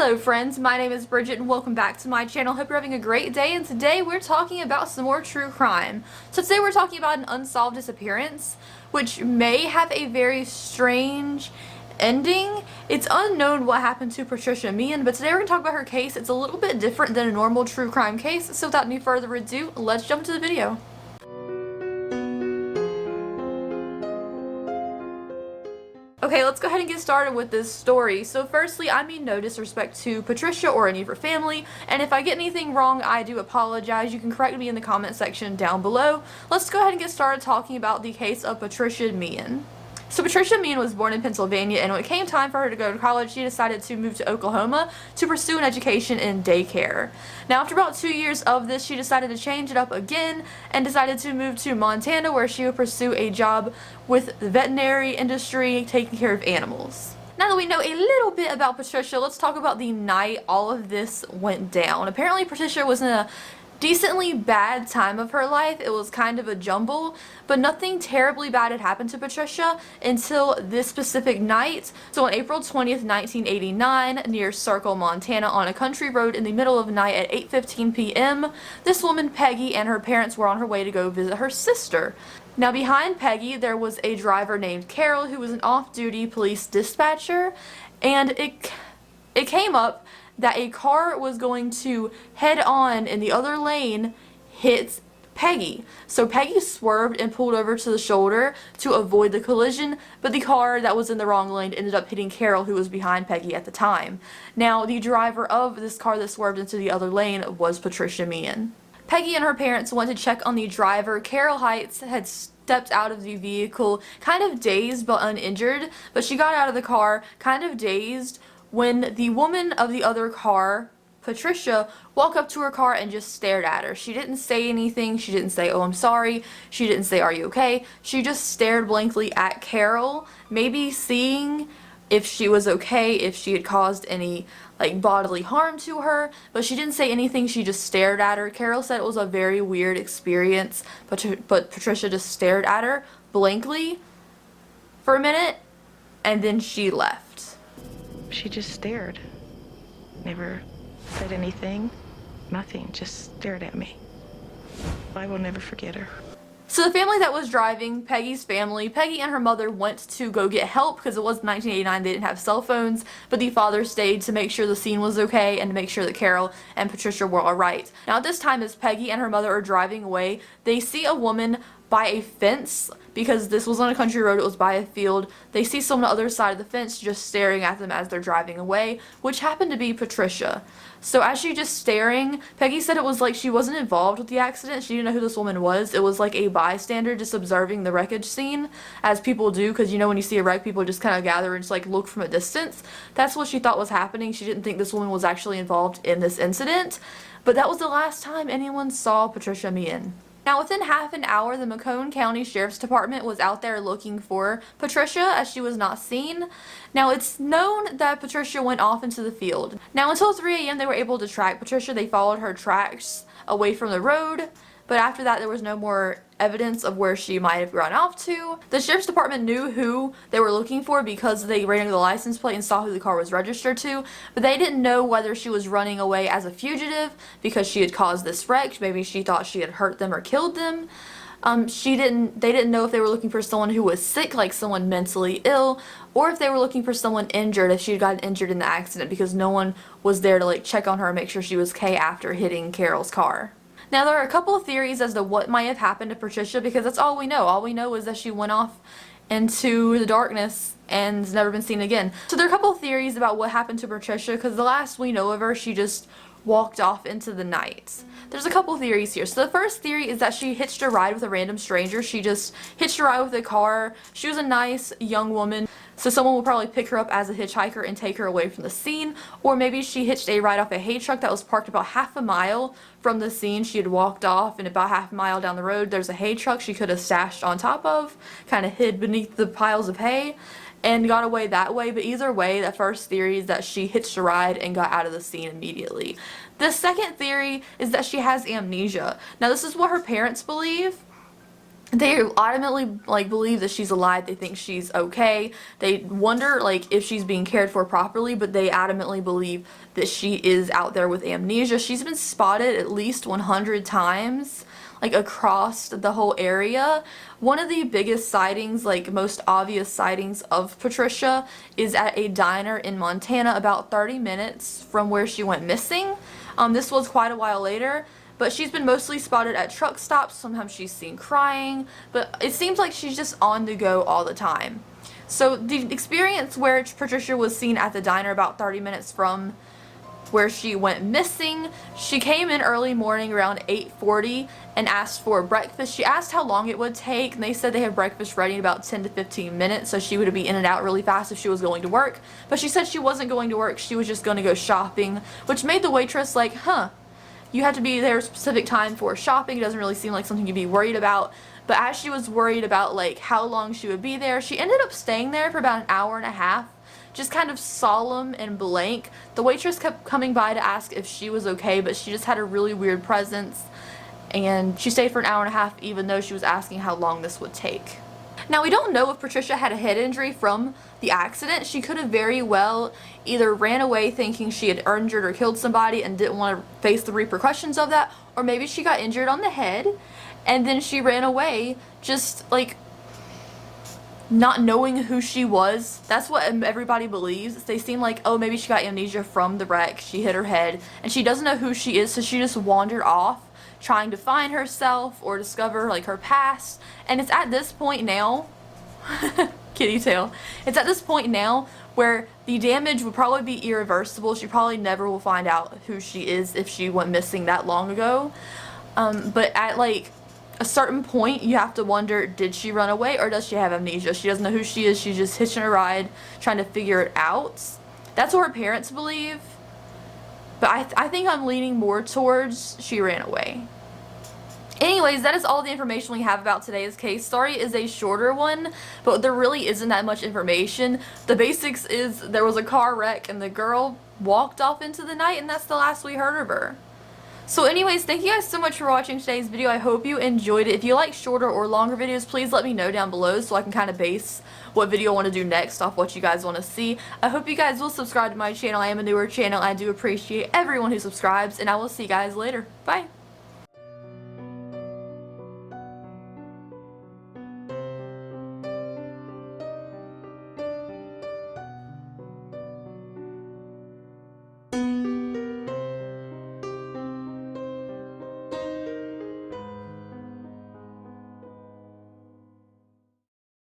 Hello friends, my name is Bridget and welcome back to my channel. Hope you're having a great day, and today we're talking about some more true crime. So today we're talking about an unsolved disappearance, which may have a very strange ending. It's unknown what happened to Patricia Meehan, but today we're going to talk about her case. It's a little bit different than a normal true crime case, so without any further ado, let's jump into the video. Okay, let's go ahead and get started with this story. So firstly, I mean no disrespect to Patricia or any of her family, and if I get anything wrong, I do apologize. You can correct me in the comment section down below. Let's go ahead and get started talking about the case of Patricia Meehan. So Patricia Meehan was born in Pennsylvania, and when it came time for her to go to college, she decided to move to Oklahoma to pursue an education in daycare. Now, after about 2 years of this, she decided to change it up again and decided to move to Montana, where she would pursue a job with the veterinary industry, taking care of animals. Now that we know a little bit about Patricia, let's talk about the night all of this went down. Apparently, Patricia was in a decently bad time of her life. It was kind of a jumble, but nothing terribly bad had happened to Patricia until this specific night. So on April 20th, 1989, near Circle, Montana, on a country road in the middle of the night at 8:15 p.m., this woman, Peggy, and her parents were on her way to go visit her sister. Now behind Peggy, there was a driver named Carol who was an off-duty police dispatcher, and it came up that a car was going to head on in the other lane hit Peggy. So Peggy swerved and pulled over to the shoulder to avoid the collision, but the car that was in the wrong lane ended up hitting Carol, who was behind Peggy at the time. Now, the driver of this car that swerved into the other lane was Patricia Meehan. Peggy and her parents went to check on the driver. Carol Heights had stepped out of the vehicle kind of dazed but uninjured, but she got out of the car kind of dazed when the woman of the other car, Patricia, walked up to her car and just stared at her. She didn't say anything. She didn't say, "Oh, I'm sorry." She didn't say, "Are you okay?" She just stared blankly at Carol, maybe seeing if she was okay, if she had caused any bodily harm to her, but she didn't say anything. She just stared at her. Carol said it was a very weird experience, but Patricia just stared at her blankly for a minute, and then she left. She just stared. Never said anything. Nothing. Just stared at me. I will never forget her. So the family that was driving, Peggy's family, Peggy and her mother went to go get help because it was 1989, they didn't have cell phones, but the father stayed to make sure the scene was okay and to make sure that Carol and Patricia were alright. Now at this time, as Peggy and her mother are driving away, they see a woman by a fence, because this was on a country road, it was by a field. They see someone on the other side of the fence just staring at them as they're driving away, which happened to be Patricia. So as she just staring, Peggy said it was like she wasn't involved with the accident. She didn't know who this woman was. It was like a bystander just observing the wreckage scene, as people do, because you know when you see a wreck, people just kind of gather and just look from a distance. That's what she thought was happening. She didn't think this woman was actually involved in this incident, but that was the last time anyone saw Patricia Meehan. Now, within half an hour, the McCone County Sheriff's Department was out there looking for Patricia, as she was not seen. Now, it's known that Patricia went off into the field. Now, until 3 a.m., they were able to track Patricia. They followed her tracks away from the road, but after that, there was no more evidence of where she might have run off to. The Sheriff's Department knew who they were looking for because they ran the license plate and saw who the car was registered to, but they didn't know whether she was running away as a fugitive because she had caused this wreck. Maybe she thought she had hurt them or killed them. They didn't know if they were looking for someone who was sick, like someone mentally ill, or if they were looking for someone injured, if she had gotten injured in the accident, because no one was there to check on her and make sure she was okay after hitting Carol's car. Now, there are a couple of theories as to what might have happened to Patricia, because that's all we know. All we know is that she went off into the darkness and has never been seen again. So there are a couple of theories about what happened to Patricia, because the last we know of her, she just walked off into the night. There's a couple of theories here. So the first theory is that she hitched a ride with a random stranger. She just hitched a ride with a car. She was a nice young woman, so someone will probably pick her up as a hitchhiker and take her away from the scene. Or maybe she hitched a ride off a hay truck that was parked about half a mile from the scene. She had walked off, and about half a mile down the road there's a hay truck she could have stashed on top of, kind of hid beneath the piles of hay, and got away that way. But either way, the first theory is that she hitched a ride and got out of the scene immediately. The second theory is that she has amnesia. Now, this is what her parents believe. they adamantly like believe that she's alive. They think she's okay. They wonder like if she's being cared for properly, but they adamantly believe that she is out there with amnesia. She's been spotted at least 100 times like across the whole area. One of the biggest sightings, like most obvious sightings of Patricia, is at a diner in Montana about 30 minutes from where she went missing. This was quite a while later, but she's been mostly spotted at truck stops. Sometimes she's seen crying, but it seems like she's just on the go all the time. So the experience where Patricia was seen at the diner about 30 minutes from where she went missing, she came in early morning around 8:40 and asked for breakfast. She asked how long it would take, and they said they have breakfast ready in about 10 to 15 minutes, so she would be in and out really fast if she was going to work. But she said she wasn't going to work, she was just going to go shopping, which made the waitress like, huh, you have to be there a specific time for shopping. It doesn't really seem like something you'd be worried about. But as she was worried about like how long she would be there, she ended up staying there for about an hour and a half, just kind of solemn and blank. The waitress kept coming by to ask if she was okay, but she just had a really weird presence, and she stayed for an hour and a half even though she was asking how long this would take. Now, we don't know if Patricia had a head injury from the accident. She could have very well either ran away thinking she had injured or killed somebody and didn't want to face the repercussions of that, or maybe she got injured on the head and then she ran away just like not knowing who she was. That's what everybody believes. They seem like, oh, maybe she got amnesia from the wreck, she hit her head, and she doesn't know who she is, so she just wandered off trying to find herself or discover like her past. And it's at this point now kitty tail, it's at this point now where the damage would probably be irreversible. She probably never will find out who she is if she went missing that long ago. But at like a certain point, you have to wonder, did she run away or does she have amnesia? She doesn't know who she is. She's just hitching a ride, trying to figure it out. That's what her parents believe. But I think I'm leaning more towards she ran away. Anyways, that is all the information we have about today's case. Sorry it is a shorter one, but there really isn't that much information. The basics is there was a car wreck and the girl walked off into the night, and that's the last we heard of her. So anyways, thank you guys so much for watching today's video. I hope you enjoyed it. If you like shorter or longer videos, please let me know down below so I can kind of base what video I want to do next off what you guys want to see. I hope you guys will subscribe to my channel. I am a newer channel. I do appreciate everyone who subscribes, and I will see you guys later. Bye!